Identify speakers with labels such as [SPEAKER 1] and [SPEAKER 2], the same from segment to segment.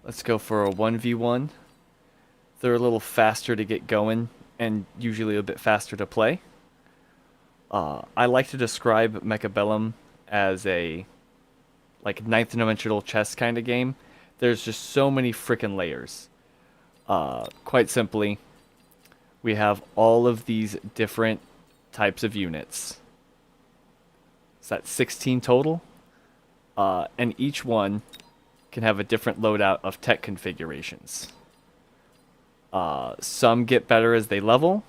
[SPEAKER 1] Let's go for a 1v1. They're a little faster to get going and usually a bit faster to play. I like to describe Mechabellum as a like ninth dimensional chess kind of game. There's just so many freaking layers. Quite simply, we have all of these different types of units. Is that 16 total? And each one can have a different loadout of tech configurations. Some get better as they level,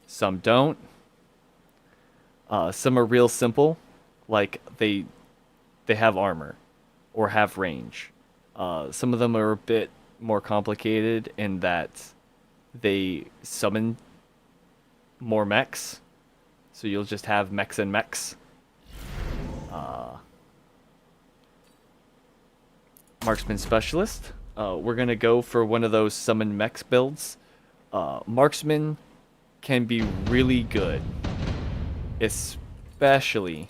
[SPEAKER 1] some don't. Some are real simple, like they have armor or have range. Some of them are a bit more complicated in that they summon more mechs, so you'll just have mechs and mechs. Marksman Specialist. We're going to go for one of those summon mechs builds. Marksman can be really good, especially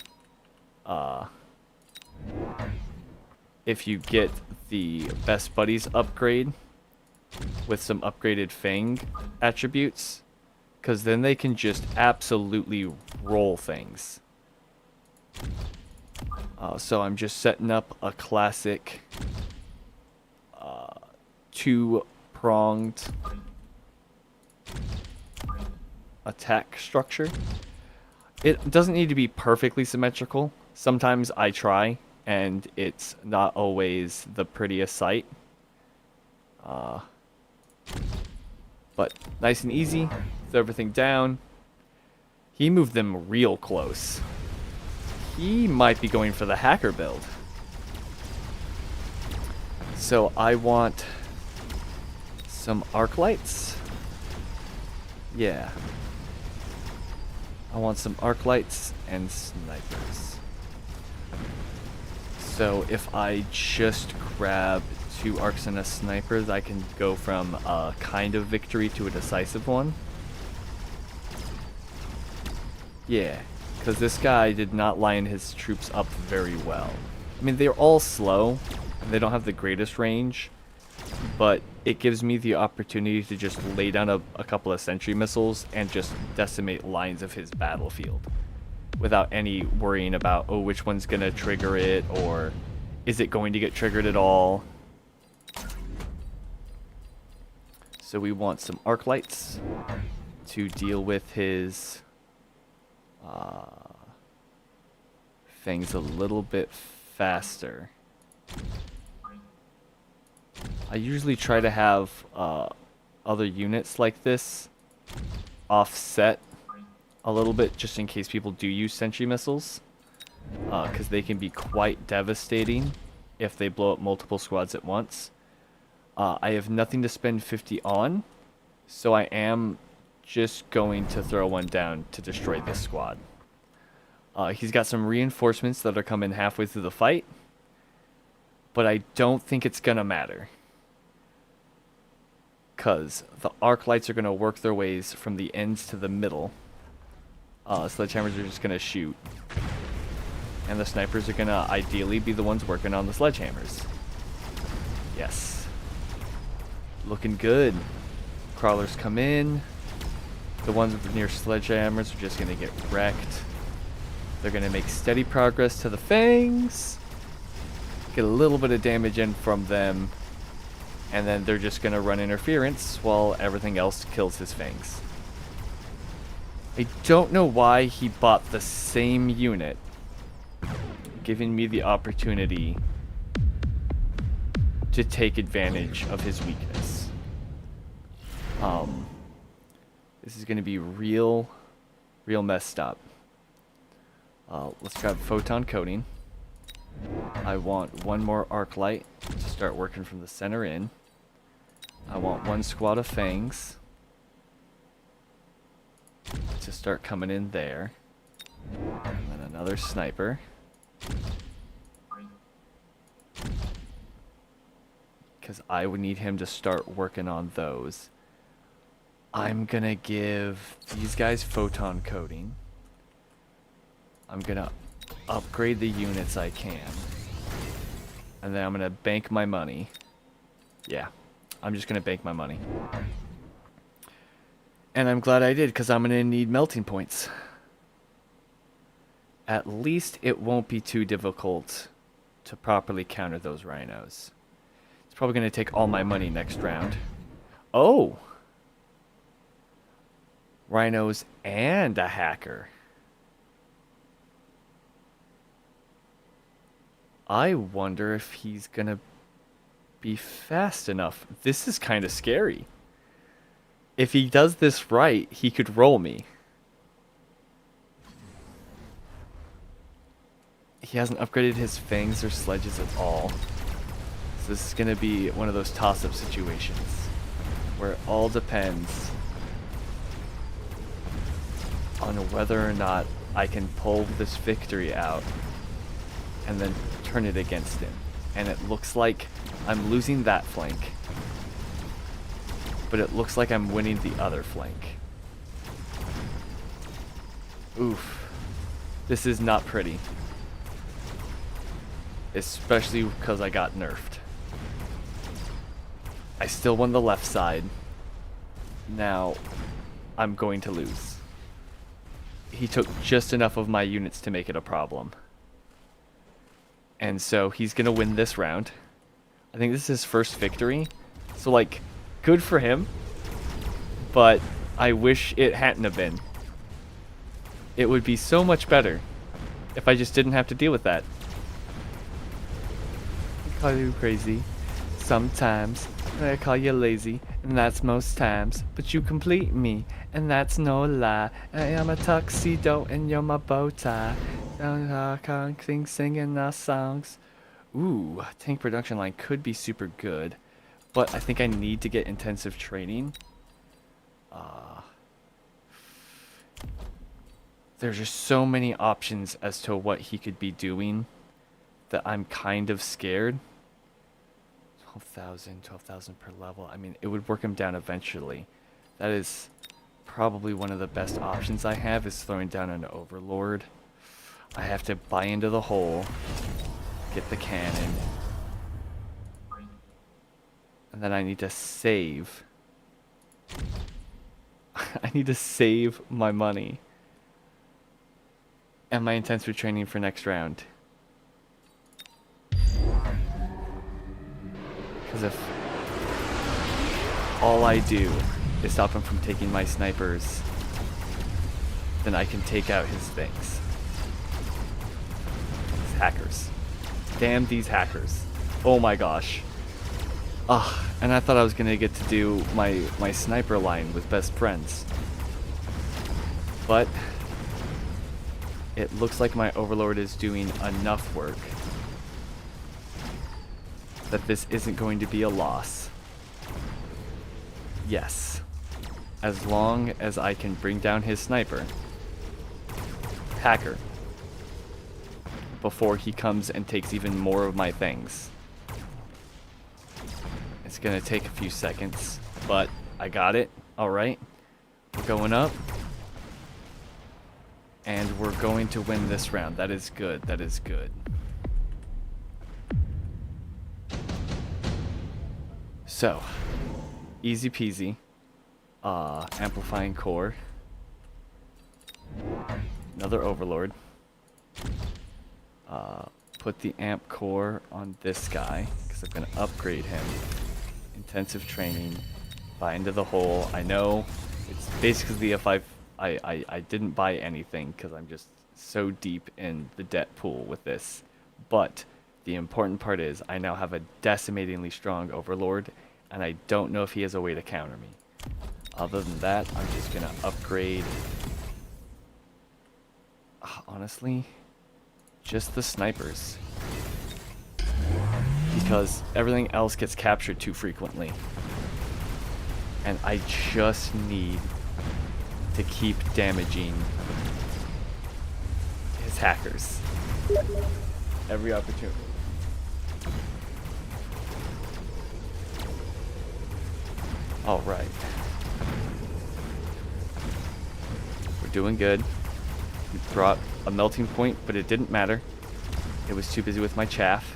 [SPEAKER 1] if you get the Best Buddies upgrade with some upgraded Fang attributes, because then they can just absolutely roll things. So I'm just setting up a classic two-pronged attack structure. It doesn't need to be perfectly symmetrical. Sometimes I try, and it's not always the prettiest sight. But nice and easy. Throw everything down. He moved them real close. He might be going for the hacker build. So I want some arc lights. Yeah. I want some arc lights and snipers. So if I just grab 2 arcs and a sniper, I can go from a kind of victory to a decisive one. Yeah, because this guy did not line his troops up very well. I mean, they're all slow, and they don't have the greatest range, but it gives me the opportunity to just lay down a couple of sentry missiles and just decimate lines of his battlefield without any worrying about, oh, which one's going to trigger it, or is it going to get triggered at all. So we want some arc lights to deal with his things a little bit faster. I usually try to have other units like this offset a little bit just in case people do use sentry missiles, because they can be quite devastating if they blow up multiple squads at once. I have nothing to spend 50 on, so I am just going to throw one down to destroy this squad. He's got some reinforcements that are coming halfway through the fight, but I don't think it's gonna matter, because the arc lights are gonna work their ways from the ends to the middle. Sledgehammers are just gonna shoot, and the snipers are gonna ideally be the ones working on the sledgehammers. Yes. Looking good. Crawlers come in. The ones near sledgehammers are just going to get wrecked. They're going to make steady progress to the fangs. Get a little bit of damage in from them. And then they're just going to run interference while everything else kills his fangs. I don't know why he bought the same unit, giving me the opportunity to take advantage of his weakness. This is going to be real messed up. Let's grab photon coating. I want one more arc light to start working from the center in. I want one squad of fangs to start coming in there. And then another sniper. Because I would need him to start working on those. I'm gonna give these guys photon coating. I'm gonna upgrade the units I can. And then I'm gonna bank my money. Yeah, I'm just going to bank my money. And I'm glad I did, because I'm going to need melting points. At least it won't be too difficult to properly counter those rhinos. It's probably going to take all my money next round. Oh! Rhinos and a hacker. I wonder if he's going to be fast enough. This is kind of scary. If he does this right, he could roll me. He hasn't upgraded his fangs or sledges at all. So this is going to be one of those toss-up situations where it all depends on whether or not I can pull this victory out and then turn it against him. And it looks like I'm losing that flank, but it looks like I'm winning the other flank. Oof. This is not pretty. Especially because I got nerfed. I still won the left side. Now, I'm going to lose. He took just enough of my units to make it a problem. And so he's going to win this round. I think this is his first victory. So, like, good for him. But I wish it hadn't have been. It would be so much better if I just didn't have to deal with that. I call you crazy sometimes, and I call you lazy, and that's most times. But you complete me, and that's no lie. I am a tuxedo, and you're my bow tie. Singing our songs. Ooh, tank production line could be super good, but I think I need to get intensive training. There's just so many options as to what he could be doing that I'm kind of scared. 12,000 per level. I mean, it would work him down eventually. That is probably one of the best options I have, is throwing down an overlord. I have to buy into the hole, get the cannon, and then I need to save. I need to save my money and my intensive training for next round. Because if all I do is stop him from taking my snipers, then I can take out his things. These hackers. Damn these hackers. Oh my gosh. Ah, and I thought I was going to get to do my sniper line with best friends. But it looks like my overlord is doing enough work that this isn't going to be a loss. Yes. As long as I can bring down his sniper. Hacker. Before he comes and takes even more of my things. It's gonna take a few seconds, but I got it. Alright. We're going up. And we're going to win this round. That is good. That is good. So, easy peasy. Amplifying core. Another overlord. Put the amp core on this guy, because I'm going to upgrade him. Intensive training. Buy into the hole. I know it's basically if I didn't buy anything because I'm just so deep in the debt pool with this. But the important part is I now have a decimatingly strong overlord, and I don't know if he has a way to counter me. Other than that, I'm just going to upgrade, honestly, just the snipers. Because everything else gets captured too frequently. And I just need to keep damaging his hackers. Every opportunity. All right. We're doing good. We brought a melting point, but it didn't matter. It was too busy with my chaff.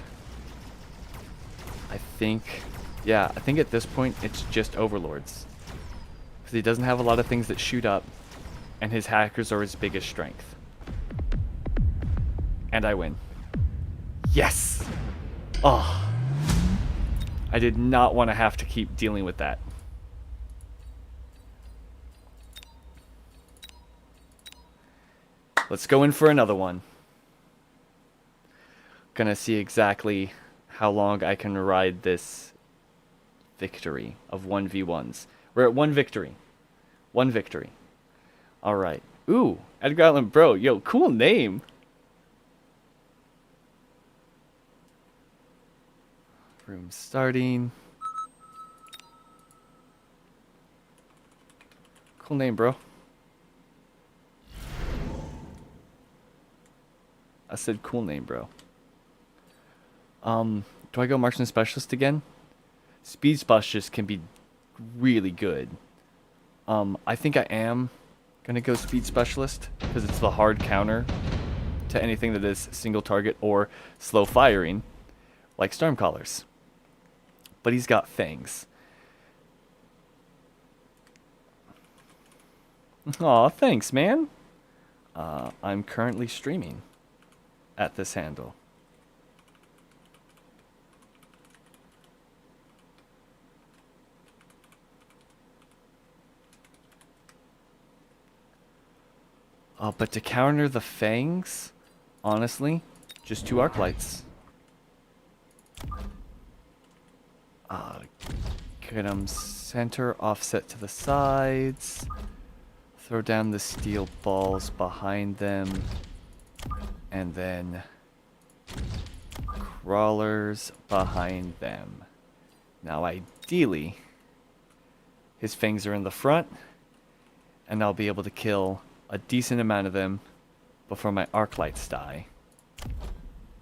[SPEAKER 1] I think Yeah, I think at this point it's just overlords. Because he doesn't have a lot of things that shoot up, and his hackers are his biggest strength. And I win. Yes! Oh. I did not want to have to keep dealing with that. Let's go in for another one. Gonna see exactly how long I can ride this victory of 1v1s. We're at 1 victory. 1 victory. Alright. Ooh, Edgar Allan Bro. Yo, cool name. Room starting. Cool name, bro. I said cool name, bro. Do I go Marksman Specialist again? Speed Specialist can be really good. I think I am gonna go Speed Specialist because it's the hard counter to anything that is single target or slow firing, like Stormcallers. But he's got fangs. Aw, thanks, man. I'm currently streaming at this handle. But to counter the fangs, honestly, just 2 arc lights. Get them center, offset to the sides. Throw down the steel balls behind them. And then crawlers behind them. Now ideally, his fangs are in the front, and I'll be able to kill a decent amount of them before my arc lights die,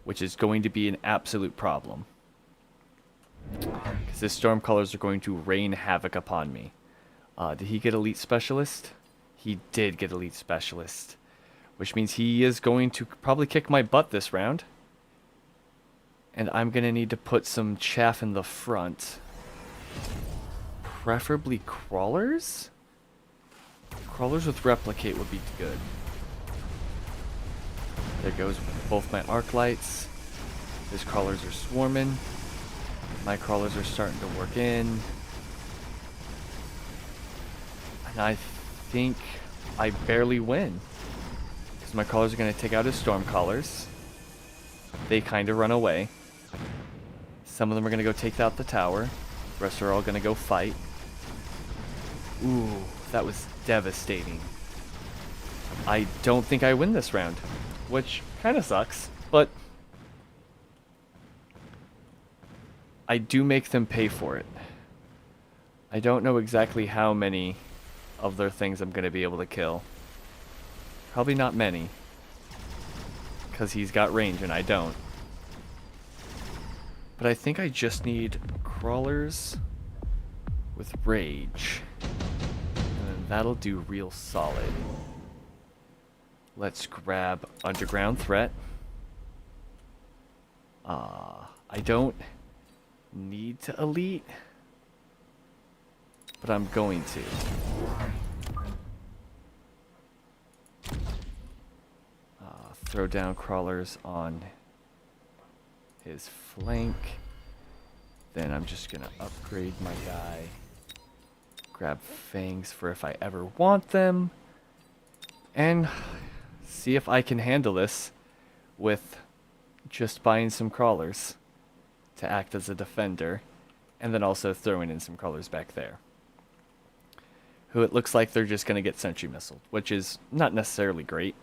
[SPEAKER 1] which is going to be an absolute problem. Because his Stormcallers are going to rain havoc upon me. Did he get Elite Specialist? He did get Elite Specialist. Which means he is going to probably kick my butt this round. And I'm going to need to put some chaff in the front. Preferably crawlers? Crawlers with Replicate would be good. There goes both my arc lights. His crawlers are swarming. My crawlers are starting to work in. And I think I barely win. Because my crawlers are going to take out his Stormcallers. They kind of run away. Some of them are going to go take out the tower. The rest are all going to go fight. Ooh, that was devastating. I don't think I win this round. Which kind of sucks, but I do make them pay for it. I don't know exactly how many of their things I'm going to be able to kill. Probably not many. Because he's got range and I don't. But I think I just need crawlers with rage. And that'll do real solid. Let's grab Underground Threat. I don't need to elite, but I'm going to. Throw down crawlers on his flank. Then I'm just gonna upgrade my guy. Grab fangs for if I ever want them. And see if I can handle this with just buying some crawlers to act as a defender, and then also throwing in some crawlers back there. Who it looks like they're just going to get sentry missiled, which is not necessarily great.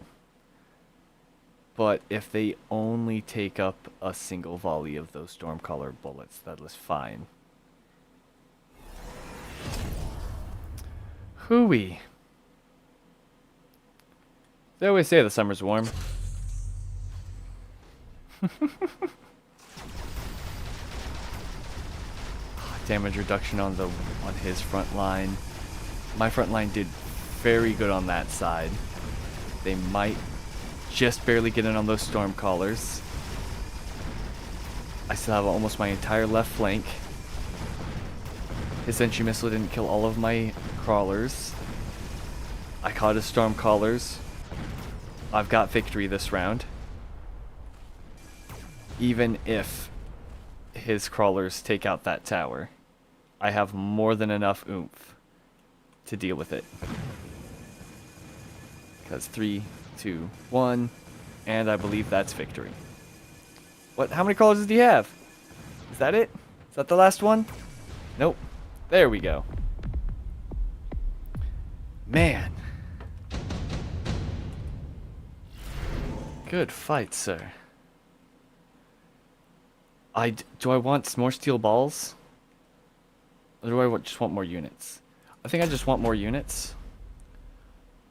[SPEAKER 1] But if they only take up a single volley of those Stormcaller bullets, that is fine. Hooey. They always say the summer's warm. Damage reduction on his front line. My front line did very good on that side. They might just barely get in on those Stormcallers. I still have almost my entire left flank. His sentry missile didn't kill all of my crawlers. I caught his storm crawlers. I've got victory this round. Even if his crawlers take out that tower, I have more than enough oomph to deal with it. Because 3, 2, 1, and I believe that's victory. What? How many crawlers did he have? Is that it? Is that the last one? Nope. There we go. Man. Good fight, sir. Do I want more steel balls? Or do I just want more units? I think I just want more units.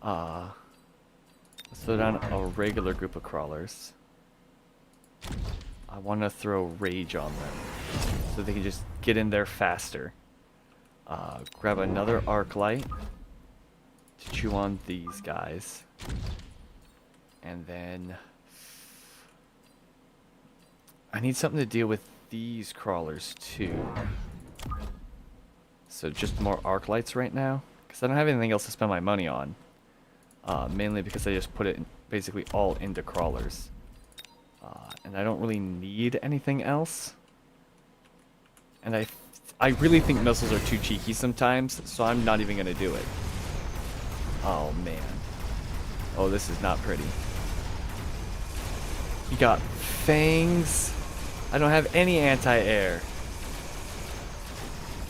[SPEAKER 1] Let's throw down a regular group of crawlers. I want to throw rage on them so they can just get in there faster. Grab another arc light to chew on these guys. And then I need something to deal with these crawlers too. So just more arc lights right now, because I don't have anything else to spend my money on. Mainly because I just put it basically all into crawlers. And I don't really need anything else. And I really think missiles are too cheeky sometimes, so I'm not even going to do it. Oh man. Oh, this is not pretty. He got fangs. I don't have any anti-air.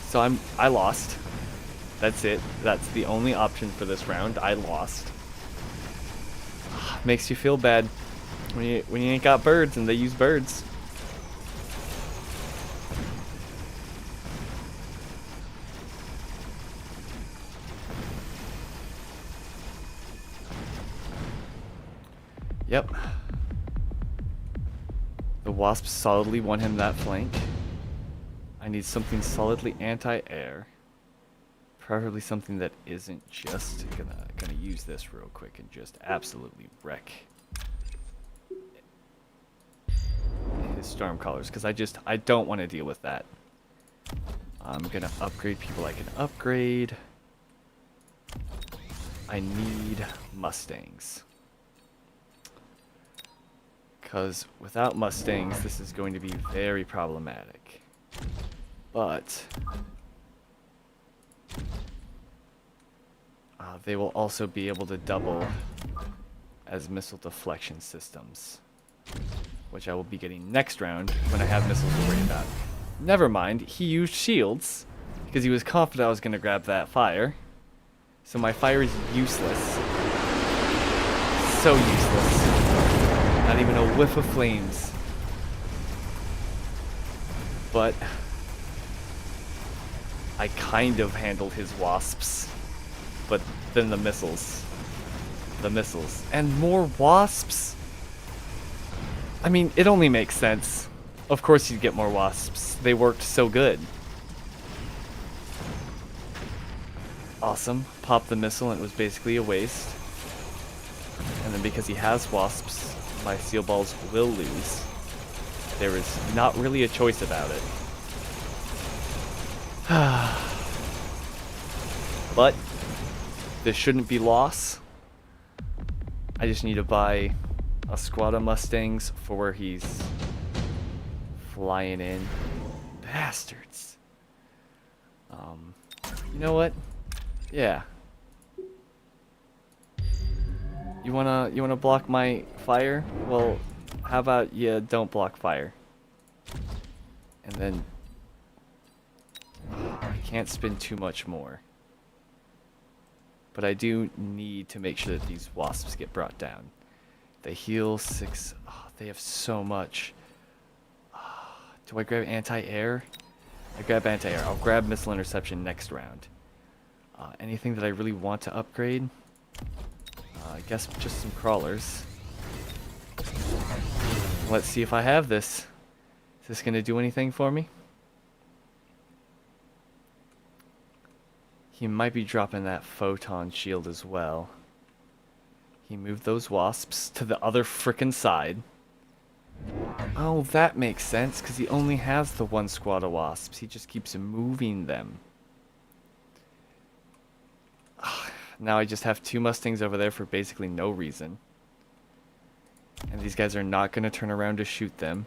[SPEAKER 1] So I lost. That's it. That's the only option for this round. I lost. Makes you feel bad when you ain't got birds and they use birds. Yep. The wasps solidly won him that flank. I need something solidly anti-air. Preferably something that isn't just gonna use this real quick and just absolutely wreck his storm collars, because I don't want to deal with that. I'm gonna upgrade people I can upgrade. I need Mustangs. Because without Mustangs, this is going to be very problematic. But they will also be able to double as missile deflection systems, which I will be getting next round when I have missiles to worry about. Never mind, he used shields because he was confident I was going to grab that fire. So my fire is useless. So useless. Not even a whiff of flames. But I kind of handled his wasps. But then the missiles. The missiles. And more wasps? I mean, it only makes sense. Of course you'd get more wasps. They worked so good. Awesome. Popped the missile and it was basically a waste. And then because he has wasps, my steel balls will lose. There is not really a choice about it. But this shouldn't be loss. I just need to buy a squad of Mustangs for where he's flying in. Bastards. You know what? Yeah. You wanna block my fire? Well, how about you don't block fire? And then I can't spend too much more. But I do need to make sure that these wasps get brought down. They heal 6. Oh, they have so much. Do I grab anti-air? I grab anti-air. I'll grab missile interception next round. Anything that I really want to upgrade? I guess just some crawlers. Let's see if I have this. Is this going to do anything for me? He might be dropping that photon shield as well. He moved those wasps to the other frickin' side. Oh, that makes sense, because he only has the one squad of wasps. He just keeps moving them. Now I just have 2 Mustangs over there for basically no reason. And these guys are not going to turn around to shoot them.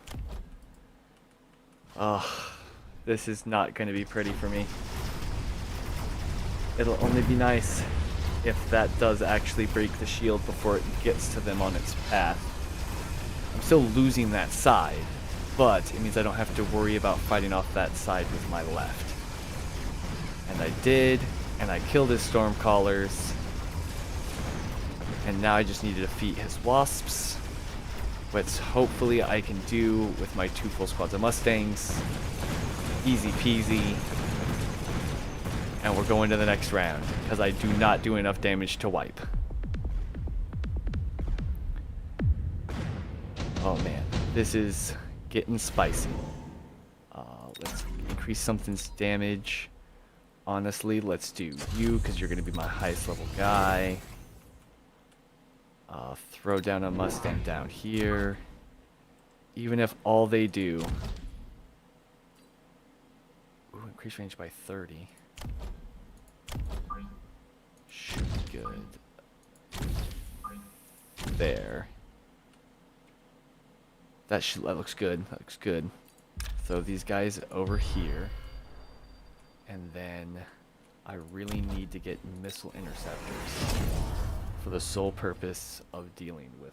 [SPEAKER 1] Ugh. This is not going to be pretty for me. It'll only be nice if that does actually break the shield before it gets to them on its path. I'm still losing that side, but it means I don't have to worry about fighting off that side with my left. And I did, and I killed his Stormcallers. And now I just need to defeat his Wasps, which hopefully I can do with my 2 full squads of Mustangs. Easy peasy. And we're going to the next round, because I do not do enough damage to wipe. Oh man, this is getting spicy. Let's increase something's damage. Honestly, let's do you, because you're going to be my highest level guy. Throw down a Mustang down here. Even if all they do... Ooh, increase range by 30. Should be good. There. That looks good. That looks good. Throw these guys over here. And then I really need to get missile interceptors for the sole purpose of dealing with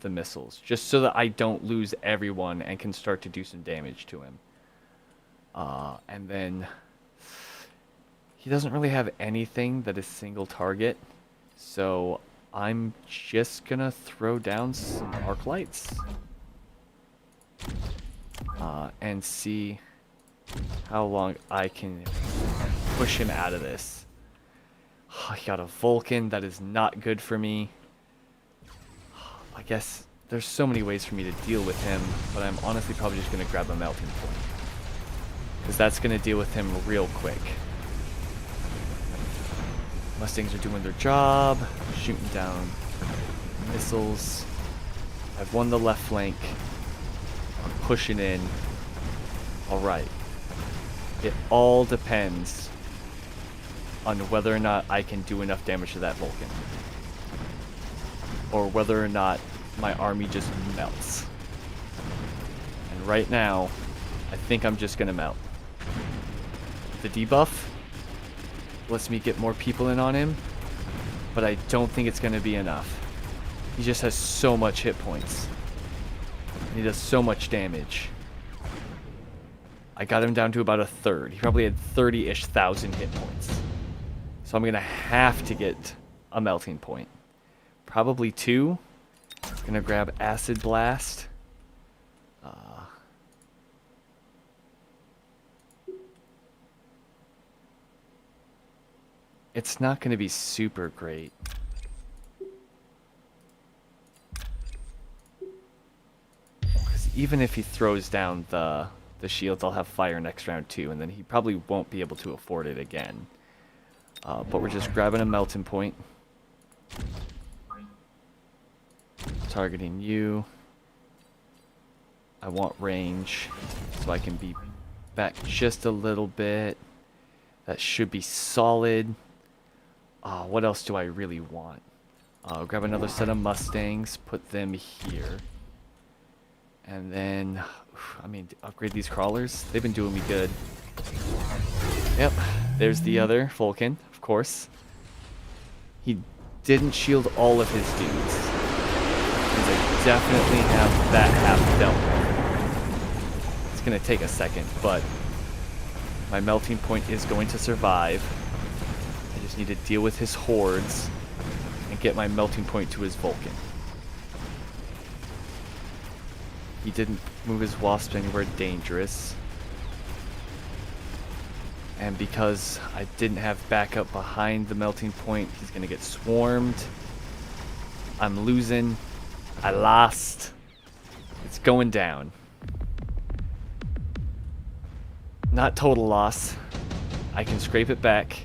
[SPEAKER 1] the missiles. Just so that I don't lose everyone and can start to do some damage to him. And then... He doesn't really have anything that is single target, so I'm just gonna throw down some arc lights and see how long I can push him out of this. I got a Vulcan, that is not good for me. I guess there's so many ways for me to deal with him, but I'm honestly probably just gonna grab a melting point, because that's gonna deal with him real quick. Mustangs are doing their job, shooting down missiles. I've won the left flank. I'm pushing in. Alright. It all depends on whether or not I can do enough damage to that Vulcan. Or whether or not my army just melts. And right now, I think I'm just gonna melt. The debuff lets me get more people in on him, but I don't think it's going to be enough. He just has so much hit points. And he does so much damage. I got him down to about a third. He probably had 30-ish thousand hit points. So I'm going to have to get a melting point. Probably 2. I'm going to grab Acid Blast. It's not going to be super great. Because even if he throws down the shields, I'll have fire next round too, and then he probably won't be able to afford it again. But we're just grabbing a melting point. Targeting you. I want range, so I can be back just a little bit. That should be solid. What else do I really want? Grab another set of Mustangs, put them here. And then, I mean, upgrade these crawlers. They've been doing me good. Yep, there's the other Vulcan, of course. He didn't shield all of his dudes. Because I definitely have that half dealt with. It's going to take a second, but my melting point is going to survive. I just need to deal with his hordes and get my melting point to his Vulcan. He didn't move his wasp anywhere dangerous. And because I didn't have backup behind the melting point, he's going to get swarmed. I'm losing. I lost. It's going down. Not total loss. I can scrape it back.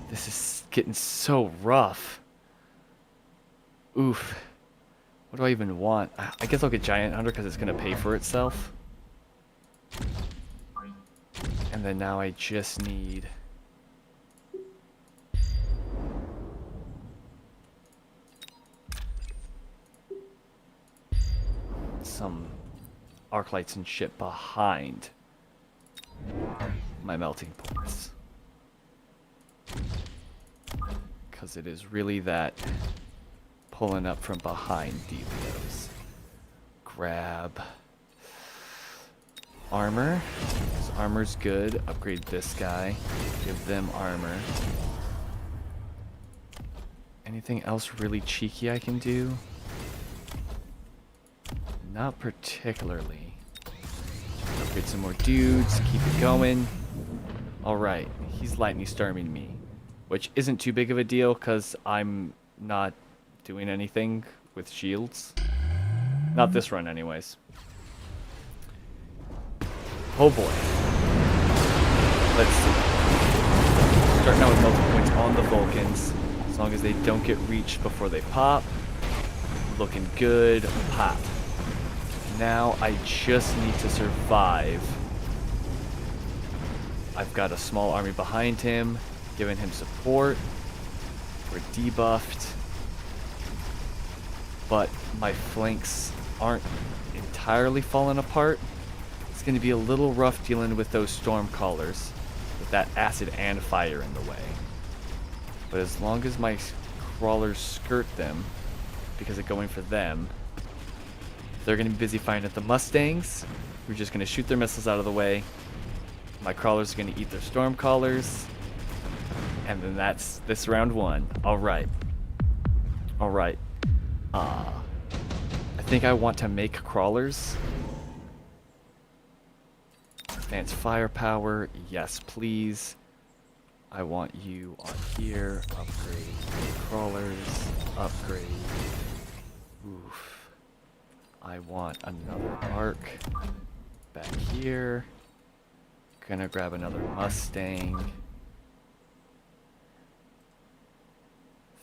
[SPEAKER 1] This is getting so rough. Oof. What do I even want? I guess I'll get Giant Hunter because it's going to pay for itself. And then now I just need arc lights and shit behind my melting points. Because it is really that pulling up from behind dealios. Grab armor. Because armor's good. Upgrade this guy. Give them armor. Anything else really cheeky I can do? Not particularly. Just upgrade some more dudes. Keep it going. Alright. He's lightning storming me. Which isn't too big of a deal because I'm not doing anything with shields. Not this run anyways. Oh boy. Let's see. Starting out with melting points on the Vulcans. As long as they don't get reached before they pop. Looking good. Pop. Now I just need to survive. I've got a small army behind him, giving him support. We're debuffed. But my flanks aren't entirely falling apart. It's going to be a little rough dealing with those storm callers with that acid and fire in the way. But as long as my crawlers skirt them, because of going for them, they're going to be busy firing at the Mustangs. We're just going to shoot their missiles out of the way. My crawlers are going to eat their storm callers. And then that's this round one. Alright. Alright. I think I want to make crawlers. Advanced firepower. Yes, please. I want you on here. Upgrade crawlers. Upgrade. Oof. I want another arc back here. Gonna grab another Mustang.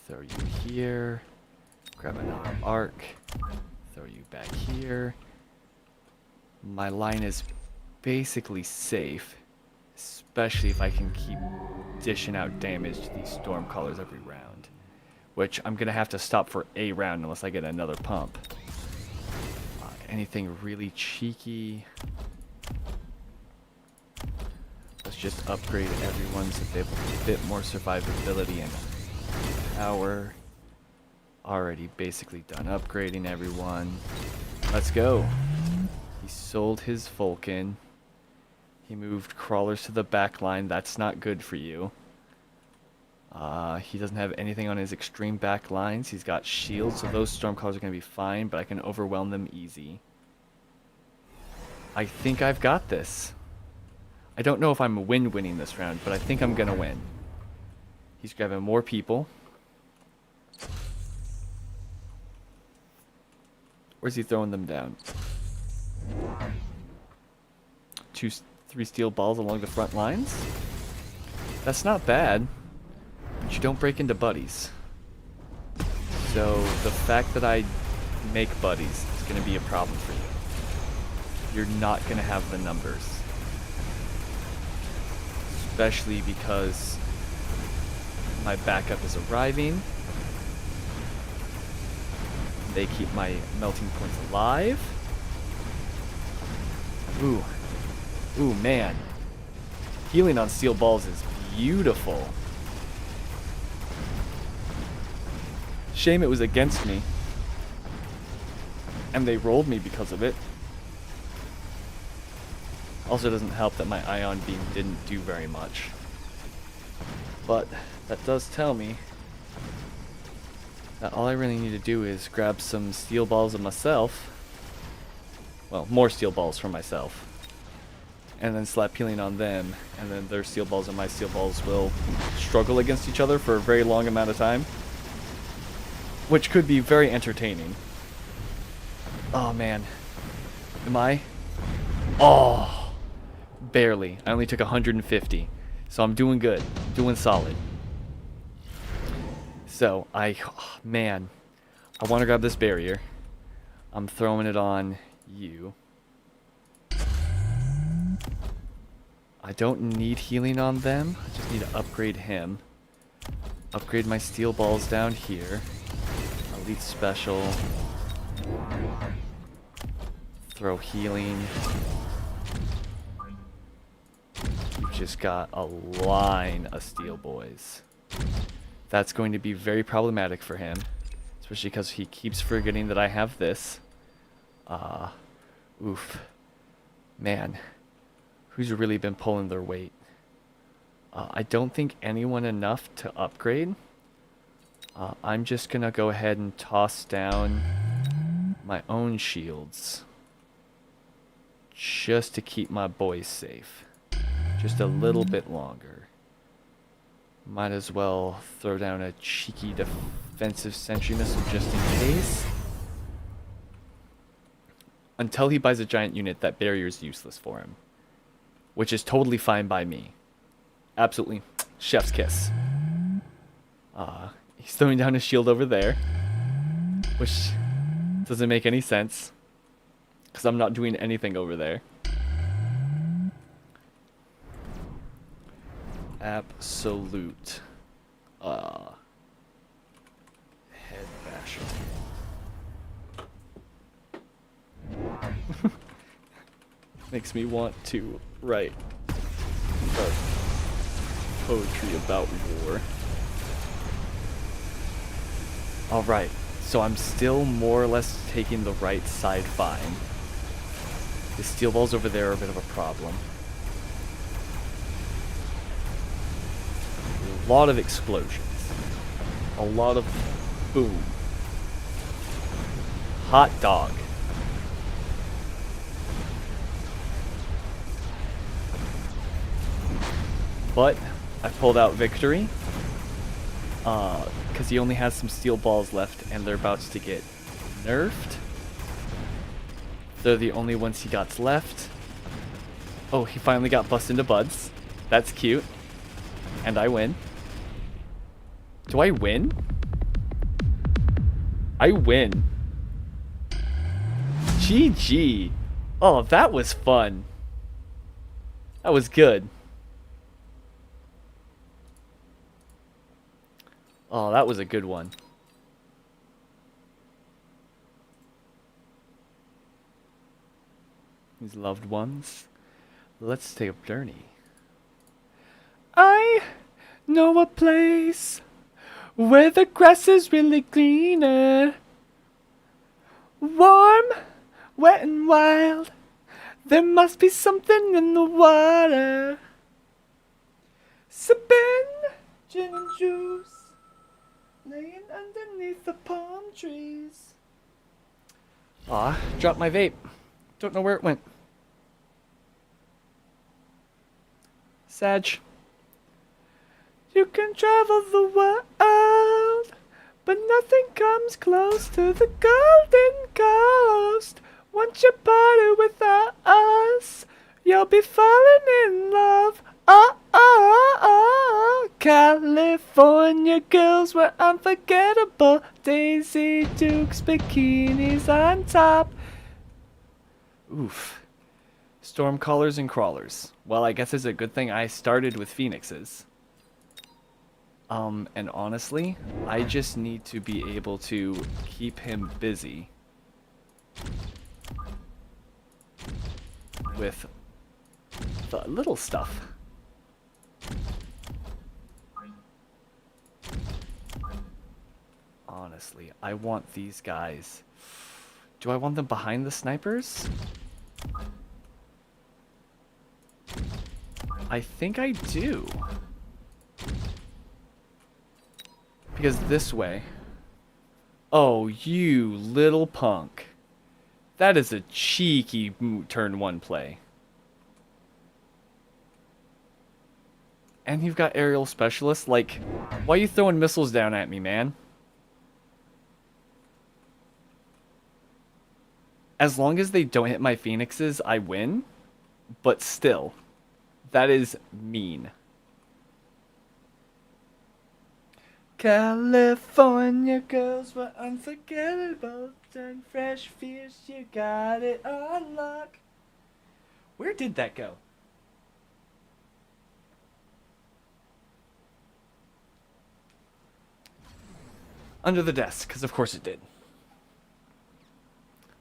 [SPEAKER 1] Throw you here. Grab another arc. Throw you back here. My line is basically safe, especially if I can keep dishing out damage to these storm callers every round, which I'm gonna have to stop for a round unless I get another pump. Anything really cheeky? Let's just upgrade everyone so they have a bit more survivability and power. Already basically done upgrading everyone. Let's go. He sold his Vulcan. He moved crawlers to the back line. That's not good for you. He doesn't have anything on his extreme back lines. He's got shields, so those storm crawlers are going to be fine, but I can overwhelm them easy. I think I've got this. I don't know if I'm winning this round, but I think I'm going to win. He's grabbing more people. Where's he throwing them down? 3 steel balls along the front lines? That's not bad. But you don't break into buddies. So the fact that I make buddies is going to be a problem for you. You're not going to have the numbers. Especially because my backup is arriving. They keep my melting points alive. Ooh. Ooh, man. Healing on steel balls is beautiful. Shame it was against me. And they rolled me because of it. Also doesn't help that my ion beam didn't do very much. But that does tell me that all I really need to do is grab some steel balls of myself. Well, more steel balls for myself. And then slap healing on them. And then their steel balls and my steel balls will struggle against each other for a very long amount of time. Which could be very entertaining. Oh, man. Am I? Oh! Barely. I only took 150. So I'm doing good. Doing solid. So, oh, man. I want to grab this barrier. I'm throwing it on you. I don't need healing on them. I just need to upgrade him. Upgrade my steel balls down here. Elite special. Throw healing. We've just got a line of steel boys. That's going to be very problematic for him. Especially because he keeps forgetting that I have this. Oof. Man. Who's really been pulling their weight? I don't think anyone enough to upgrade. I'm just gonna go ahead and toss down my own shields. Just to keep my boys safe. Just a little bit longer. Might as well throw down a cheeky defensive sentry missile just in case. Until he buys a giant unit, that barrier is useless for him. Which is totally fine by me. Absolutely. Chef's kiss. He's throwing down his shield over there. Which doesn't make any sense. Because I'm not doing anything over there. Absolute. Head basher. Makes me want to write poetry about war. Alright, so I'm still more or less taking the right side fine. The steel balls over there are a bit of a problem. A lot of explosions. A lot of boom. Hot dog. But I pulled out victory. Because he only has some steel balls left and they're about to get nerfed. They're the only ones he got left. Oh, he finally got bust into buds. That's cute. And I win. Do I win? I win. GG. Oh, that was fun. That was good. Oh, that was a good one. His loved ones. Let's take a journey. I know a place where the grass is really greener. Warm, wet and wild. There must be something in the water. Sipping gin and juice. Laying underneath the palm trees. Aw, dropped my vape. Don't know where it went. Sag. You can travel the world, but nothing comes close to the Golden Coast. Once you party with us, you'll be falling in love. Oh, oh, oh. California girls were unforgettable. Daisy Dukes, bikinis on top. Oof. Storm callers and crawlers. Well, I guess it's a good thing I started with phoenixes. And honestly, I just need to be able to keep him busy with the little stuff. Honestly, I want these guys. Do I want them behind the snipers? I think I do. Because this way... Oh, you little punk. That is a cheeky turn 1 play. And you've got aerial specialists. Like, why are you throwing missiles down at me, man? As long as they don't hit my phoenixes, I win. But still, that is mean. California girls were unforgettable. And fresh fierce, you got it on lock. Where did that go? Under the desk, because of course it did.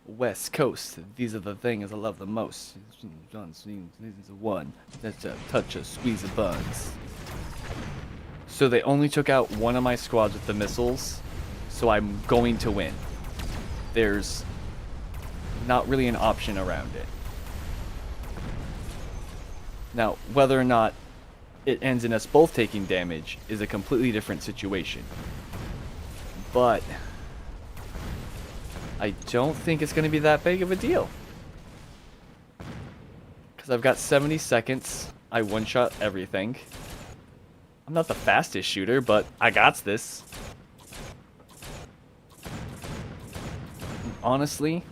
[SPEAKER 1] West Coast. These are the things I love the most. One. That's a touch of squeeze of buns. So they only took out one of my squads with the missiles, so I'm going to win. There's not really an option around it. Now, whether or not it ends in us both taking damage is a completely different situation. But I don't think it's going to be that big of a deal. Because I've got 70 seconds. I one-shot everything. I'm not the fastest shooter, but I got this. Honestly,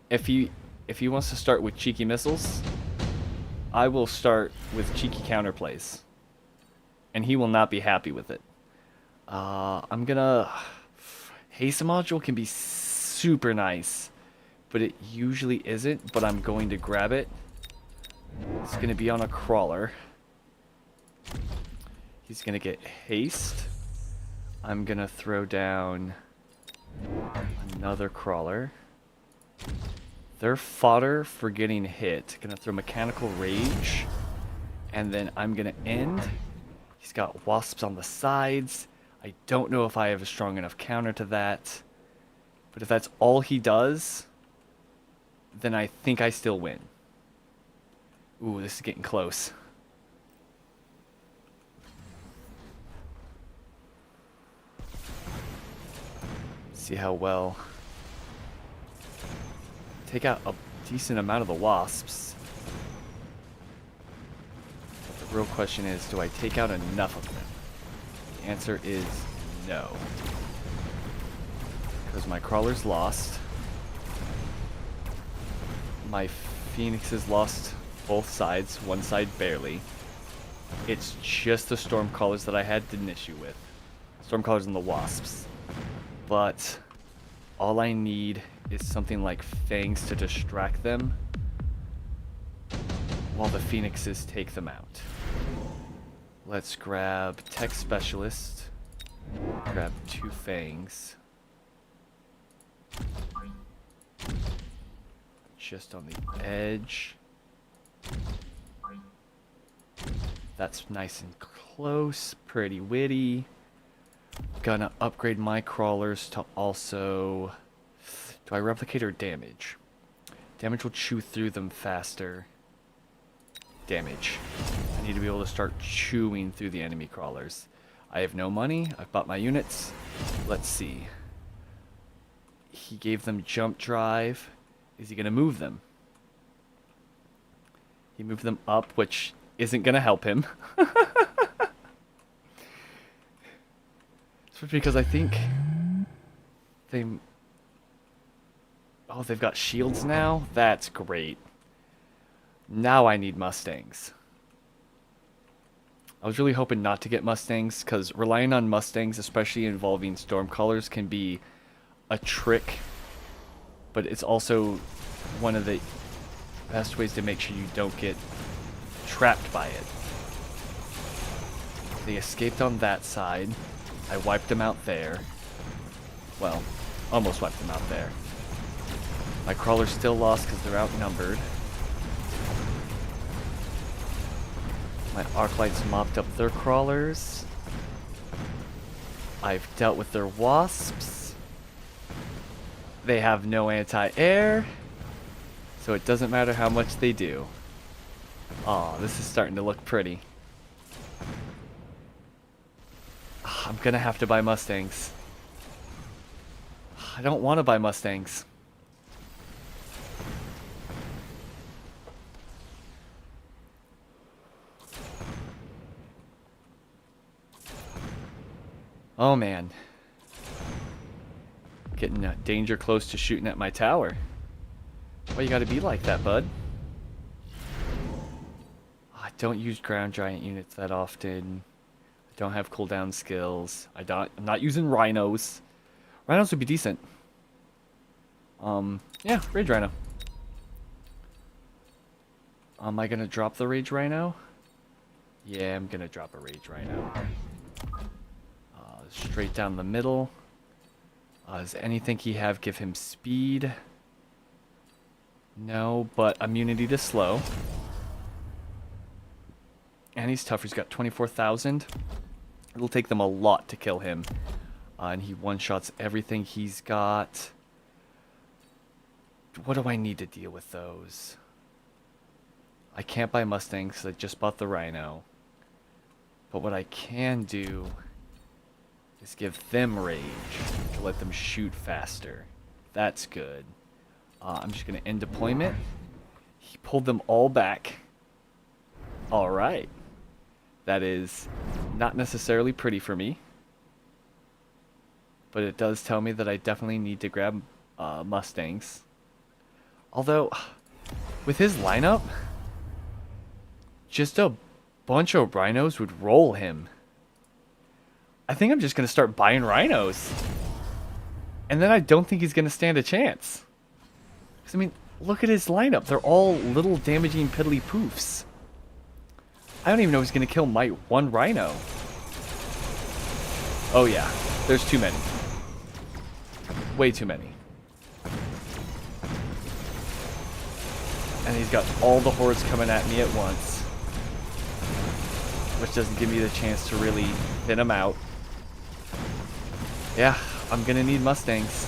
[SPEAKER 1] if he wants to start with cheeky missiles, I will start with cheeky counterplays. And he will not be happy with it. I'm gonna... Haste module can be super nice, but it usually isn't, but I'm going to grab it. It's gonna be on a crawler. He's gonna get haste. I'm gonna throw down another crawler. They're fodder for getting hit. Gonna throw mechanical rage. And then I'm gonna end. He's got wasps on the sides. I don't know if I have a strong enough counter to that. But if that's all he does, then I think I still win. Ooh, this is getting close. See how well. Take out a decent amount of the wasps. But the real question is, do I take out enough of them? The answer is no. Because my crawler's lost. My phoenixes lost both sides, one side barely. It's just the storm crawlers that I had an issue with. Storm crawlers and the wasps. But all I need is something like fangs to distract them while the phoenixes take them out. Let's grab tech specialist. Grab 2 fangs. Just on the edge. That's nice and close, pretty witty. Gonna upgrade my crawlers to also... Do I replicate or damage? Damage will chew through them faster. Damage. I need to be able to start chewing through the enemy crawlers. I have no money. I've bought my units. Let's see. He gave them jump drive. Is he going to move them? He moved them up, which isn't going to help him. It's because I think they... Oh, they've got shields now? That's great. Now I need Mustangs. I was really hoping not to get Mustangs, because relying on Mustangs, especially involving Stormcallers, can be a trick. But it's also one of the best ways to make sure you don't get trapped by it. They escaped on that side. I wiped them out there. Well, almost wiped them out there. My crawler's still lost because they're outnumbered. My arclights mopped up their crawlers. I've dealt with their wasps. They have no anti-air, so it doesn't matter how much they do. Aw, this is starting to look pretty. I'm gonna have to buy Mustangs. I don't want to buy Mustangs. Oh man. Getting danger close to shooting at my tower. Why you gotta be like that, bud? I don't use ground giant units that often. I don't have cooldown skills. I'm not using rhinos. Rhinos would be decent. Yeah, rage rhino. Am I gonna drop the rage rhino? Yeah, I'm gonna drop a rage rhino. Straight down the middle. Does anything he have give him speed? No, but immunity to slow. And he's tough. He's got 24,000. It'll take them a lot to kill him. And he one-shots everything he's got. What do I need to deal with those? I can't buy Mustangs because I just bought the Rhino. But what I can do is give them rage to let them shoot faster. That's good. I'm just going to end deployment. He pulled them all back. Alright. That is not necessarily pretty for me. But it does tell me that I definitely need to grab Mustangs. Although, with his lineup, just a bunch of rhinos would roll him. I think I'm just going to start buying rhinos. And then I don't think he's going to stand a chance. Because, I mean, look at his lineup. They're all little damaging piddly poofs. I don't even know he's going to kill my one rhino. Oh yeah, there's too many. Way too many. And he's got all the hordes coming at me at once. Which doesn't give me the chance to really thin him out. Yeah, I'm gonna need Mustangs.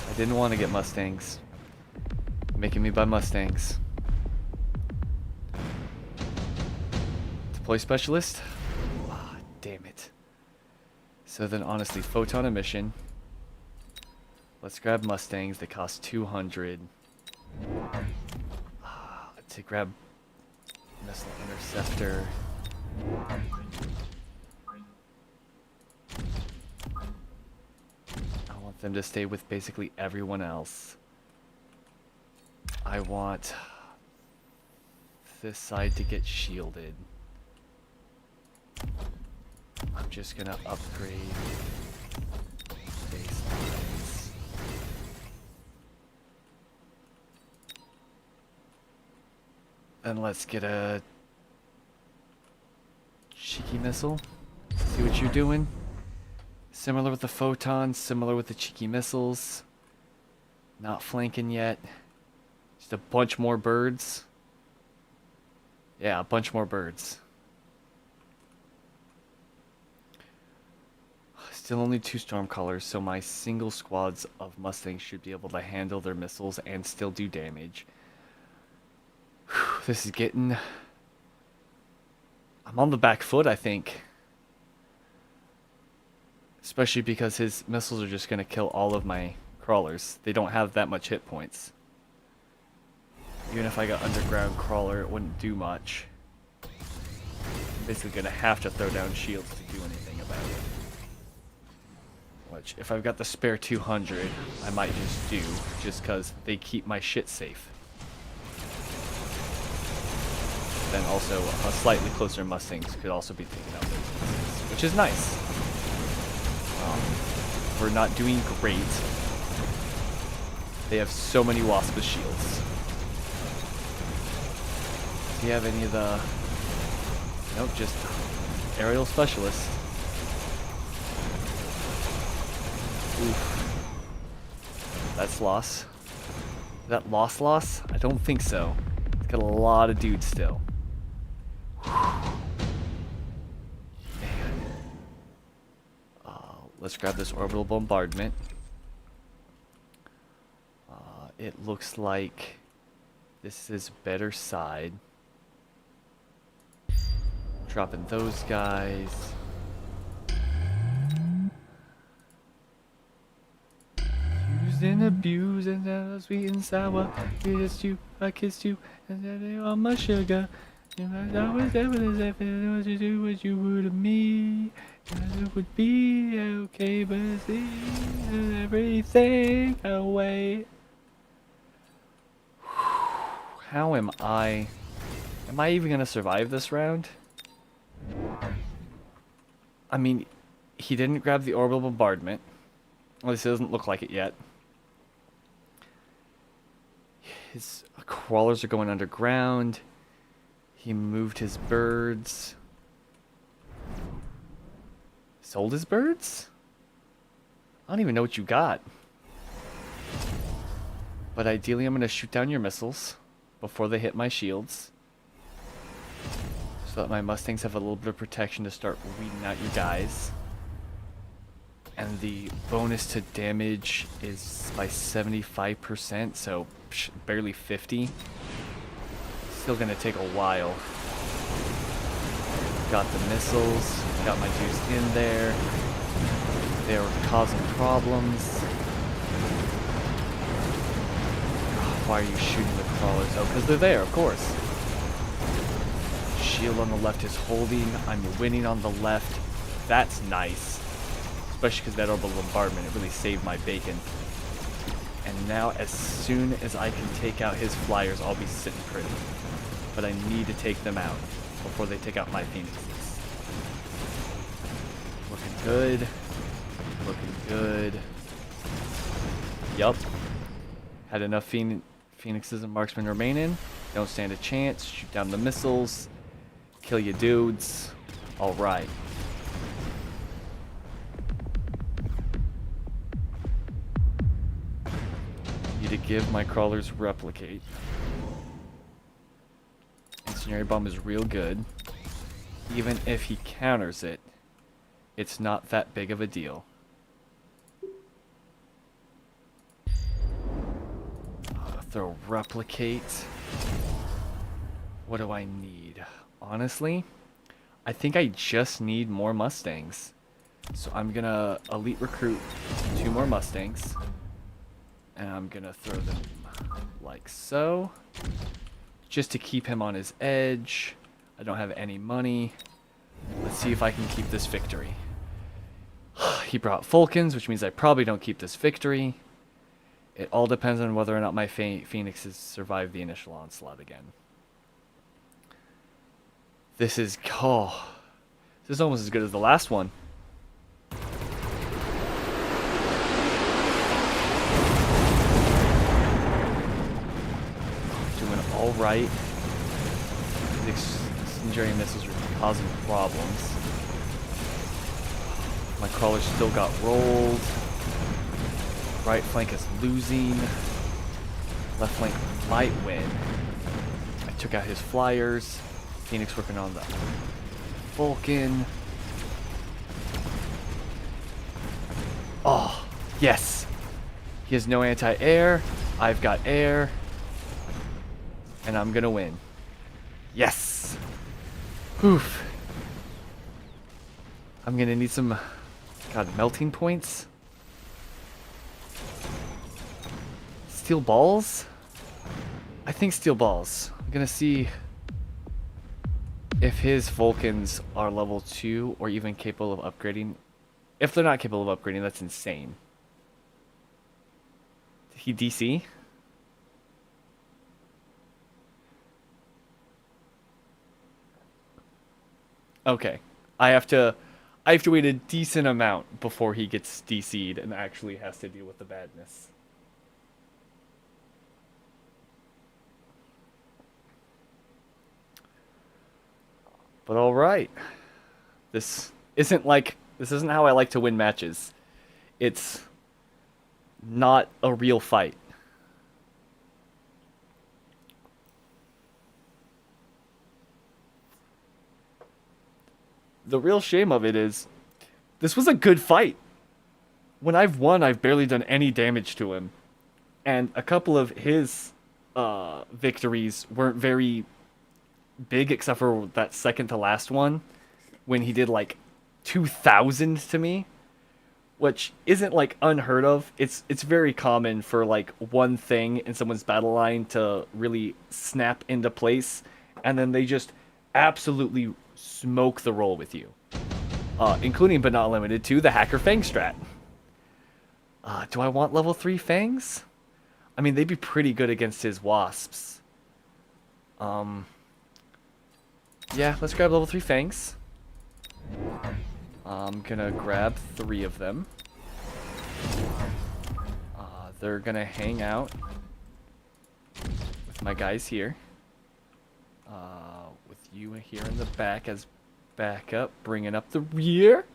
[SPEAKER 1] I didn't want to get Mustangs. Making me buy Mustangs. Deploy specialist? Ah, damn it. So then honestly, photon emission. Let's grab Mustangs. They cost 200. To grab missile interceptor. I want them to stay with basically everyone else. I want this side to get shielded. I'm just gonna upgrade baselines. And let's get a cheeky missile. See what you're doing. Similar with the photons, similar with the cheeky missiles. Not flanking yet. Just a bunch more birds. Yeah, a bunch more birds. Still only 2 Stormcallers, so my single squads of Mustangs should be able to handle their missiles and still do damage. Whew, this is getting... I'm on the back foot, I think. Especially because his missiles are just going to kill all of my crawlers. They don't have that much hit points. Even if I got underground crawler, it wouldn't do much. I'm basically going to have to throw down shields to do anything about it. Which, if I've got the spare 200, I might just do, just because they keep my shit safe. Then also, a slightly closer Mustangs could also be taking out those missiles, which is nice. We're not doing great. They have so many Wasp with shields. Do you have any of the... Nope, just aerial specialists. Oof. That's loss. Is that loss? I don't think so. It's got a lot of dudes still. Man. Let's grab this orbital bombardment. It looks like this is better side. Dropping those guys. Used and abused and now sweet and sour. You kissed you, I kissed you, and then they all my sugar. And I was there with as if I know to do what you would of me. And it would be okay, but see everything away. How am I? Am I even gonna survive this round? I mean, he didn't grab the orbital bombardment. At least it doesn't look like it yet. His crawlers are going underground. He moved his birds. Sold his birds? I don't even know what you got. But ideally, I'm going to shoot down your missiles before they hit my shields, so that my Mustangs have a little bit of protection to start weeding out you guys. And the bonus to damage is by 75%, so barely 50. Still going to take a while. Got the missiles, got my dudes in there. They're causing problems. Why are you shooting the crawlers? Oh, because they're there, of course. Shield on the left is holding. I'm winning on the left. That's nice. Especially because that orbital bombardment, it really saved my bacon. And now, as soon as I can take out his flyers, I'll be sitting pretty. But I need to take them out before they take out my phoenixes. Looking good. Looking good. Yup. Had enough phoenixes and marksmen remaining. Don't stand a chance. Shoot down the missiles. Kill your dudes. Alright. Need to give my crawlers replicate. Incendiary bomb is real good. Even if he counters it, it's not that big of a deal. Throw replicate. What do I need? Honestly, I think I just need more Mustangs. So I'm gonna elite recruit 2 more Mustangs. And I'm gonna throw them like so. Just to keep him on his edge. I don't have any money. Let's see if I can keep this victory. He brought Falcons, which means I probably don't keep this victory. It all depends on whether or not my Phoenixes survive the initial onslaught again. This is... oh, this is almost as good as the last one. Doing alright. The incendiary missiles are causing problems. My crawlers still got rolled. Right flank is losing. Left flank might win. I took out his flyers. Phoenix working on the Vulcan. Oh, yes. He has no anti-air. I've got air. And I'm gonna win. Yes. Oof. I'm gonna need some, God, melting points. Steel balls? I think steel balls. I'm gonna see if his Vulcans are level 2 or even capable of upgrading. If they're not capable of upgrading, that's insane. Did he DC? Okay. I have to wait a decent amount before he gets DC'd and actually has to deal with the badness. But all right. This isn't how I like to win matches. It's not a real fight. The real shame of it is this was a good fight. When I've won, I've barely done any damage to him. And a couple of his victories weren't very big, except for that second to last one when he did like 2,000 to me, which isn't like unheard of. It's very common for like one thing in someone's battle line to really snap into place, and then they just absolutely smoke the roll with you, including but not limited to the Hacker Fang strat. Do I want level 3 Fangs? I mean, they'd be pretty good against his Wasps. Yeah, let's grab level 3 Fangs. I'm gonna grab 3 of them. They're gonna hang out with my guys here. With you here in the back as backup, bringing up the rear.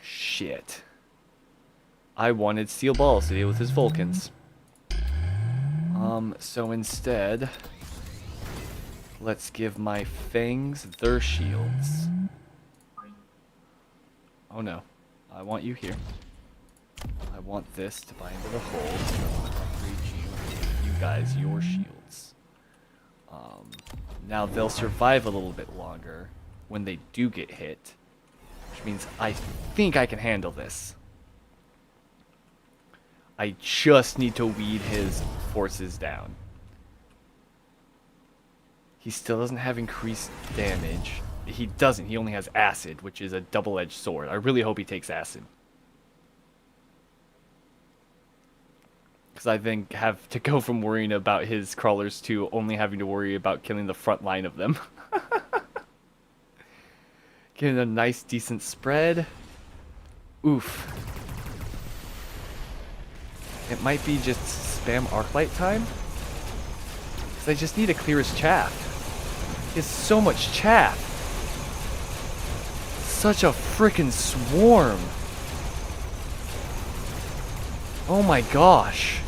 [SPEAKER 1] Shit. I wanted Steel Balls to deal with his Vulcans. So instead, let's give my Fangs their shields. Oh no. I want you here. I want this to bind to the hole. So upgrade you guys your shields. Now they'll survive a little bit longer when they do get hit. Which means I think I can handle this. I just need to weed his forces down. He still doesn't have increased damage. He doesn't. He only has acid, which is a double-edged sword. I really hope he takes acid. Because I then have to go from worrying about his crawlers to only having to worry about killing the front line of them. Getting a nice, decent spread. Oof. It might be just spam Arclight time. Because I just need to clear his chaff. He has so much chaff. Such a freaking swarm. Oh my gosh.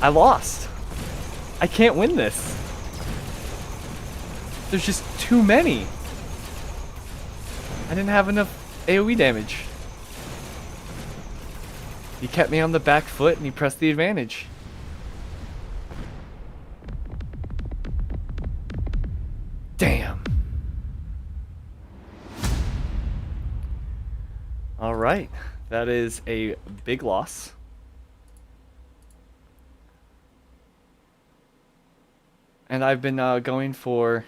[SPEAKER 1] I lost. I can't win this. There's just too many. I didn't have enough AoE damage. He kept me on the back foot and he pressed the advantage. Damn. Alright. That is a big loss. And I've been going for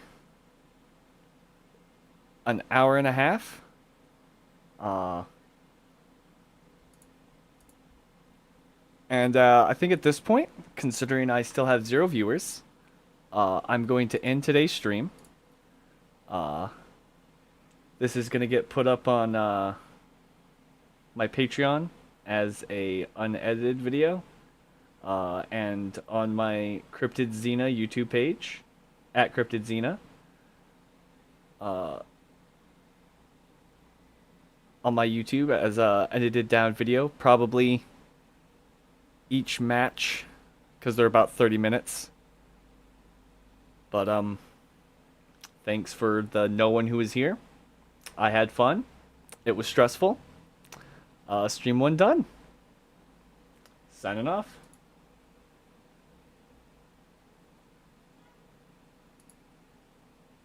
[SPEAKER 1] an hour and a half. And I think at this point, considering I still have 0 viewers, I'm going to end today's stream. This is going to get put up on my Patreon as a unedited video. And on my Cryptid Xena YouTube page, at Cryptid Xena. On my YouTube as a edited down video, probably each match, because they're about 30 minutes. But thanks for the no one who was here. I had fun. It was stressful. Stream 1 done. Signing off.